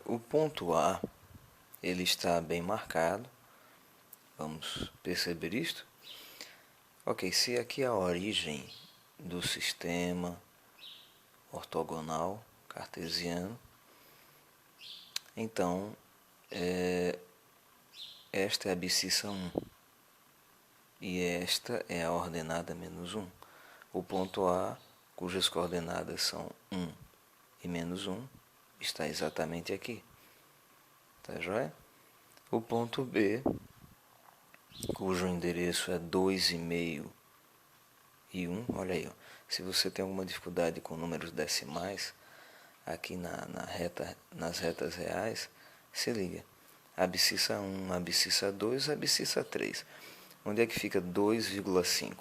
O ponto A, ele está bem marcado. Vamos perceber isto? Ok, se aqui é a origem do sistema ortogonal cartesiano, então esta é a abscissa 1 e esta é a ordenada menos 1. O ponto A, cujas coordenadas são 1 e menos 1, está exatamente aqui. Tá joia? O ponto B, cujo endereço é 2,5 e 1, olha aí, ó. Se você tem alguma dificuldade com números decimais, aqui nas retas reais, se liga. Abscissa 1, abscissa 2, abscissa 3. Onde é que fica 2,5?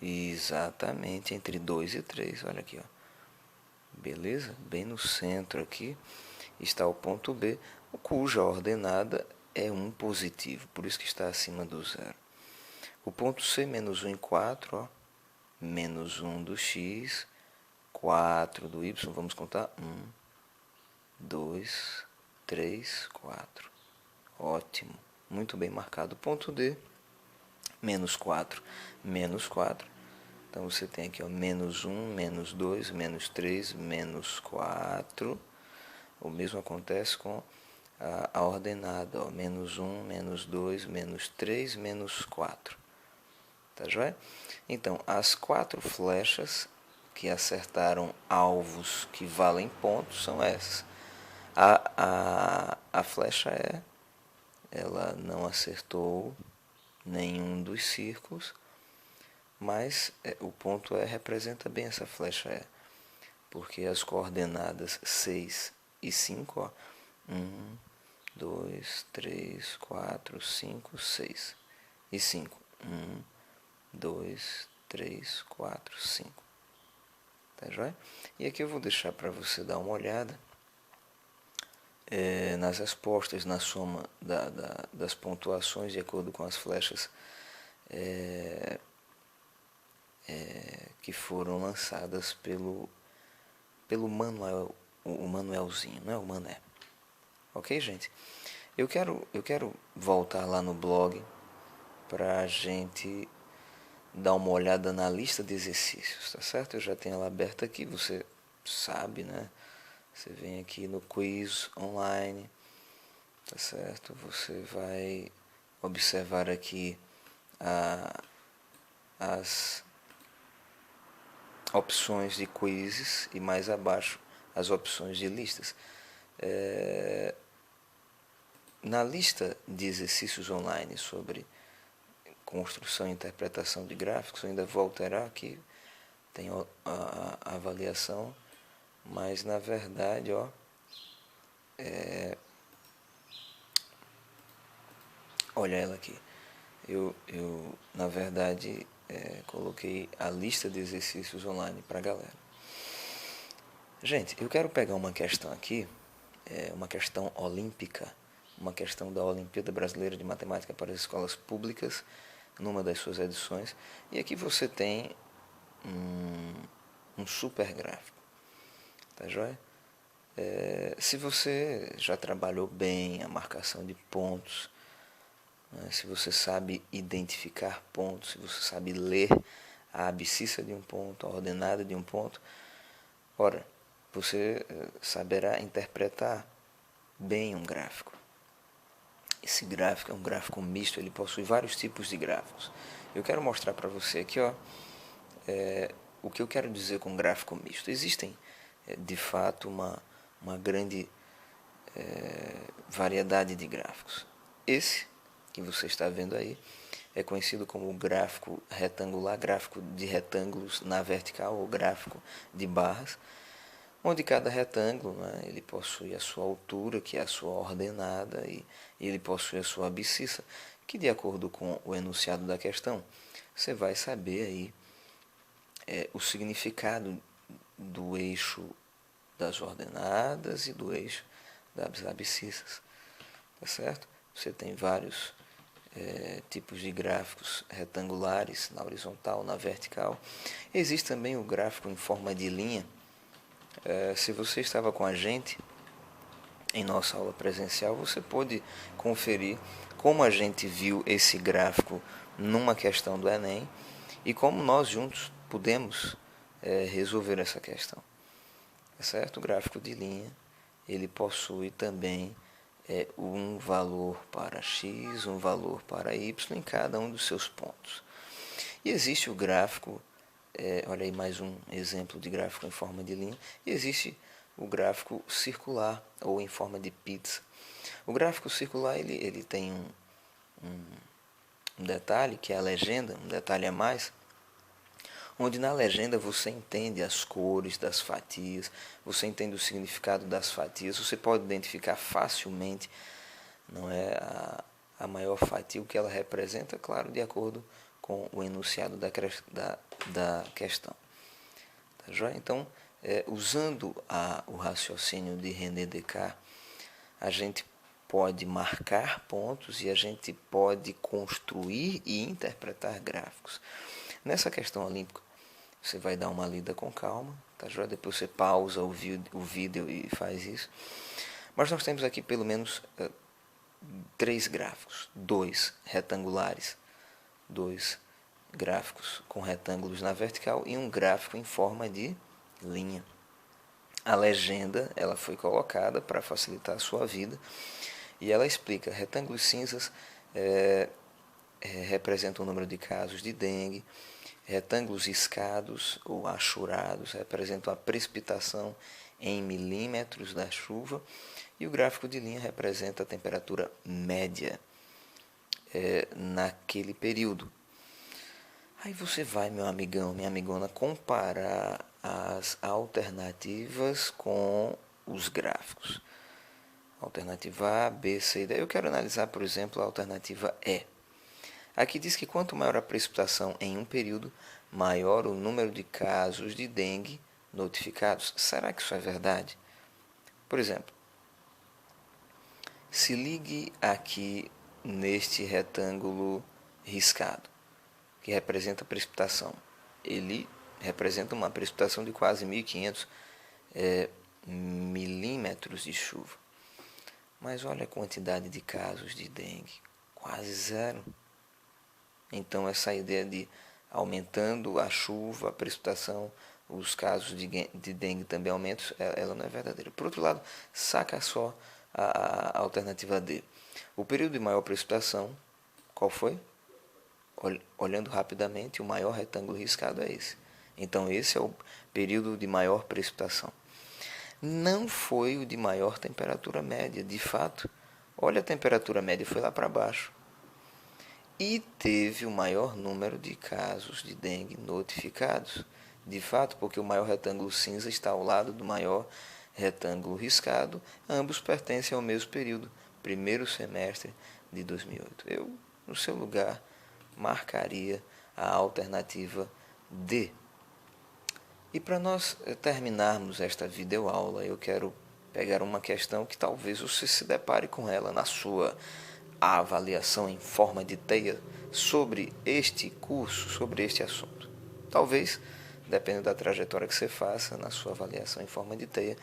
Exatamente entre 2 e 3, olha aqui, ó. Beleza? Bem no centro aqui está o ponto B, cuja ordenada é 1 positivo, por isso que está acima do zero. O ponto C, menos 1 em 4, ó, menos 1 do x, 4 do y, vamos contar 1, 2, 3, 4. Ótimo, muito bem marcado. Ponto D, menos 4, menos 4. Então você tem aqui, ó, menos 1, menos 2, menos 3, menos 4. O mesmo acontece com a ordenada, ó, menos 1, menos 2, menos 3, menos 4. Tá joia? Então, as 4 flechas que acertaram alvos que valem pontos são essas. A flecha E, ela não acertou nenhum dos círculos, mas o ponto E representa bem essa flecha E, porque as coordenadas 6 e 5, ó, 1, 2, 3, 4, 5, 6 e 5, 1, 2, 3, 4, 5. Tá joia? E aqui eu vou deixar para você dar uma olhada nas respostas, na soma das pontuações de acordo com as flechas que foram lançadas pelo Manuel, o Manuelzinho, não é o Mané. Ok, gente? Eu quero voltar lá no blog para a gente dar uma olhada na lista de exercícios, tá certo? Eu já tenho ela aberta aqui, você sabe, né? Você vem aqui no quiz online, tá certo? Você vai observar aqui as opções de quizzes e mais abaixo as opções de listas. Na lista de exercícios online sobre construção e interpretação de gráficos, eu ainda vou alterar aqui, tem a avaliação, mas na verdade, ó, olha ela aqui. Eu na verdade, coloquei a lista de exercícios online para a galera. Gente, eu quero pegar uma questão aqui, uma questão olímpica, uma questão da Olimpíada Brasileira de Matemática para as Escolas Públicas, numa das suas edições, e aqui você tem um super gráfico, tá joia? Se você já trabalhou bem a marcação de pontos, né, se você sabe identificar pontos, se você sabe ler a abscissa de um ponto, a ordenada de um ponto, ora, você saberá interpretar bem um gráfico. Esse gráfico é um gráfico misto, ele possui vários tipos de gráficos. Eu quero mostrar para você aqui, ó, o que eu quero dizer com gráfico misto. Existem, de fato, uma grande variedade de gráficos. Esse que você está vendo aí é conhecido como gráfico retangular, gráfico de retângulos na vertical ou gráfico de barras, onde cada retângulo, né, ele possui a sua altura, que é a sua ordenada, e ele possui a sua abscissa, que de acordo com o enunciado da questão, você vai saber aí o significado do eixo das ordenadas e do eixo das abscissas, tá certo? Você tem vários tipos de gráficos retangulares na horizontal, na vertical. Existe também o gráfico em forma de linha. Se você estava com a gente em nossa aula presencial, você pôde conferir como a gente viu esse gráfico numa questão do Enem e como nós juntos pudemos resolver essa questão. Certo? O gráfico de linha, ele possui também um valor para x, um valor para y em cada um dos seus pontos. E existe o gráfico, olha aí mais um exemplo de gráfico em forma de linha, e existe o gráfico circular ou em forma de pizza. O gráfico circular ele tem um detalhe, que é a legenda, um detalhe a mais, onde na legenda você entende as cores das fatias, você entende o significado das fatias, você pode identificar facilmente, não é, a maior fatia, o que ela representa, claro, de acordo com o enunciado da questão. Tá joia? Então, usando o raciocínio de René Descartes, a gente pode marcar pontos e a gente pode construir e interpretar gráficos. Nessa questão olímpica, você vai dar uma lida com calma, tá joia? Depois você pausa o vídeo e faz isso. Mas nós temos aqui pelo menos 3 gráficos, 2 retangulares, 2 gráficos com retângulos na vertical e um gráfico em forma de linha. A legenda ela foi colocada para facilitar a sua vida e ela explica: retângulos cinzas representam o número de casos de dengue, retângulos escados ou achurados representam a precipitação em milímetros da chuva e o gráfico de linha representa a temperatura média naquele período. Aí você vai, meu amigão, minha amigona, comparar as alternativas com os gráficos. Alternativa A, B, C e D. Eu quero analisar, por exemplo, a alternativa E. Aqui diz que quanto maior a precipitação em um período, maior o número de casos de dengue notificados. Será que isso é verdade? Por exemplo, se ligue aqui neste retângulo riscado, que representa a precipitação. Ele representa uma precipitação de quase 1.500 milímetros de chuva. Mas olha a quantidade de casos de dengue, quase zero. Então essa ideia de aumentando a chuva, a precipitação, os casos de dengue também aumentam, ela não é verdadeira. Por outro lado, saca só a alternativa D. O período de maior precipitação, qual foi? Olhando rapidamente, o maior retângulo riscado é esse. Então esse é o período de maior precipitação. Não foi o de maior temperatura média, de fato. Olha, a temperatura média foi lá para baixo. E teve o maior número de casos de dengue notificados. De fato, porque o maior retângulo cinza está ao lado do maior retângulo riscado. Ambos pertencem ao mesmo período, primeiro semestre de 2008. Eu, no seu lugar, marcaria a alternativa D. E para nós terminarmos esta videoaula, eu quero pegar uma questão que talvez você se depare com ela na sua avaliação em forma de teia sobre este curso, sobre este assunto. Talvez, dependendo da trajetória que você faça na sua avaliação em forma de teia,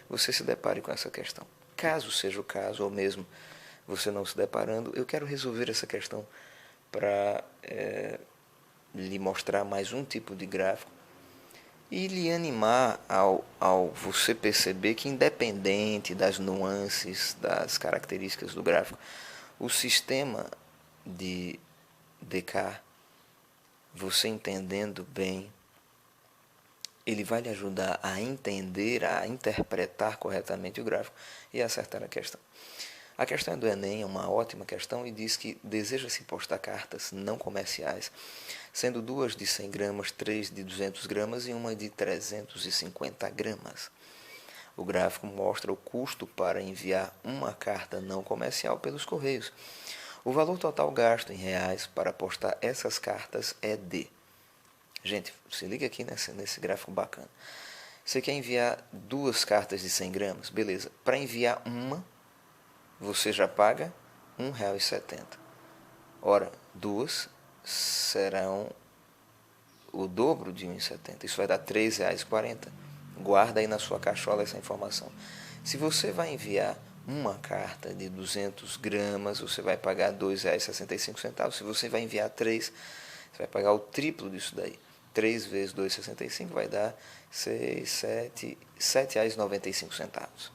você se depare com essa questão. Caso seja o caso, ou mesmo você não se deparando, eu quero resolver essa questão para lhe mostrar mais um tipo de gráfico e lhe animar ao você perceber que, independente das nuances, das características do gráfico, o sistema de Descartes, você entendendo bem, ele vai lhe ajudar a entender, a interpretar corretamente o gráfico e acertar a questão. A questão do Enem é uma ótima questão e diz que deseja-se postar cartas não comerciais, sendo 2 de 100 gramas, 3 de 200 gramas e uma de 350 gramas. O gráfico mostra o custo para enviar uma carta não comercial pelos correios. O valor total gasto em reais para postar essas cartas é de... Gente, se liga aqui nesse gráfico bacana. Você quer enviar 2 cartas de 100 gramas? Beleza. Para enviar uma, você já paga R$ 1,70. Ora, 2 serão o dobro de R$ 1,70. Isso vai dar R$ 3,40. Guarda aí na sua cachola essa informação. Se você vai enviar uma carta de 200 gramas, você vai pagar R$ 2,65. Se você vai enviar 3, você vai pagar o triplo disso daí. 3 vezes 2,65 vai dar 7,95.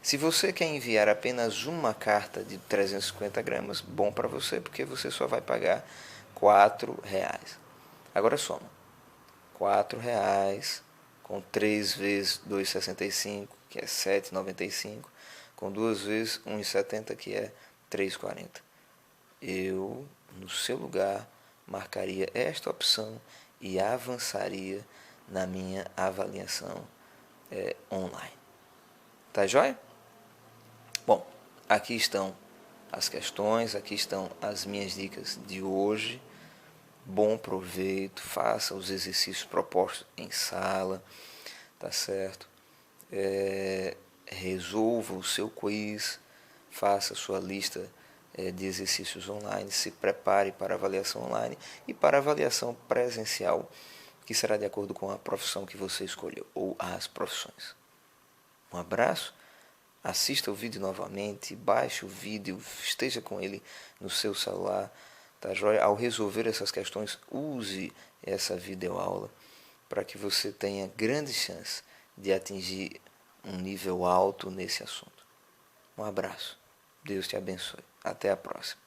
Se você quer enviar apenas uma carta de 350 gramas, bom para você, porque você só vai pagar R$ 4. Agora soma. R$ 4 com 3 vezes 2,65, que é 7,95, com 2 vezes 1,70, que é 3,40. Eu, no seu lugar, marcaria esta opção e avançaria na minha avaliação online. Tá joia? Bom, aqui estão as questões, aqui estão as minhas dicas de hoje. Bom proveito, faça os exercícios propostos em sala, tá certo? Resolva o seu quiz, faça a sua lista de exercícios online, se prepare para a avaliação online e para a avaliação presencial, que será de acordo com a profissão que você escolheu, ou as profissões. Um abraço, assista o vídeo novamente, baixe o vídeo, esteja com ele no seu celular, tá joia? Ao resolver essas questões, use essa videoaula para que você tenha grandes chances de atingir um nível alto nesse assunto. Um abraço, Deus te abençoe, até a próxima.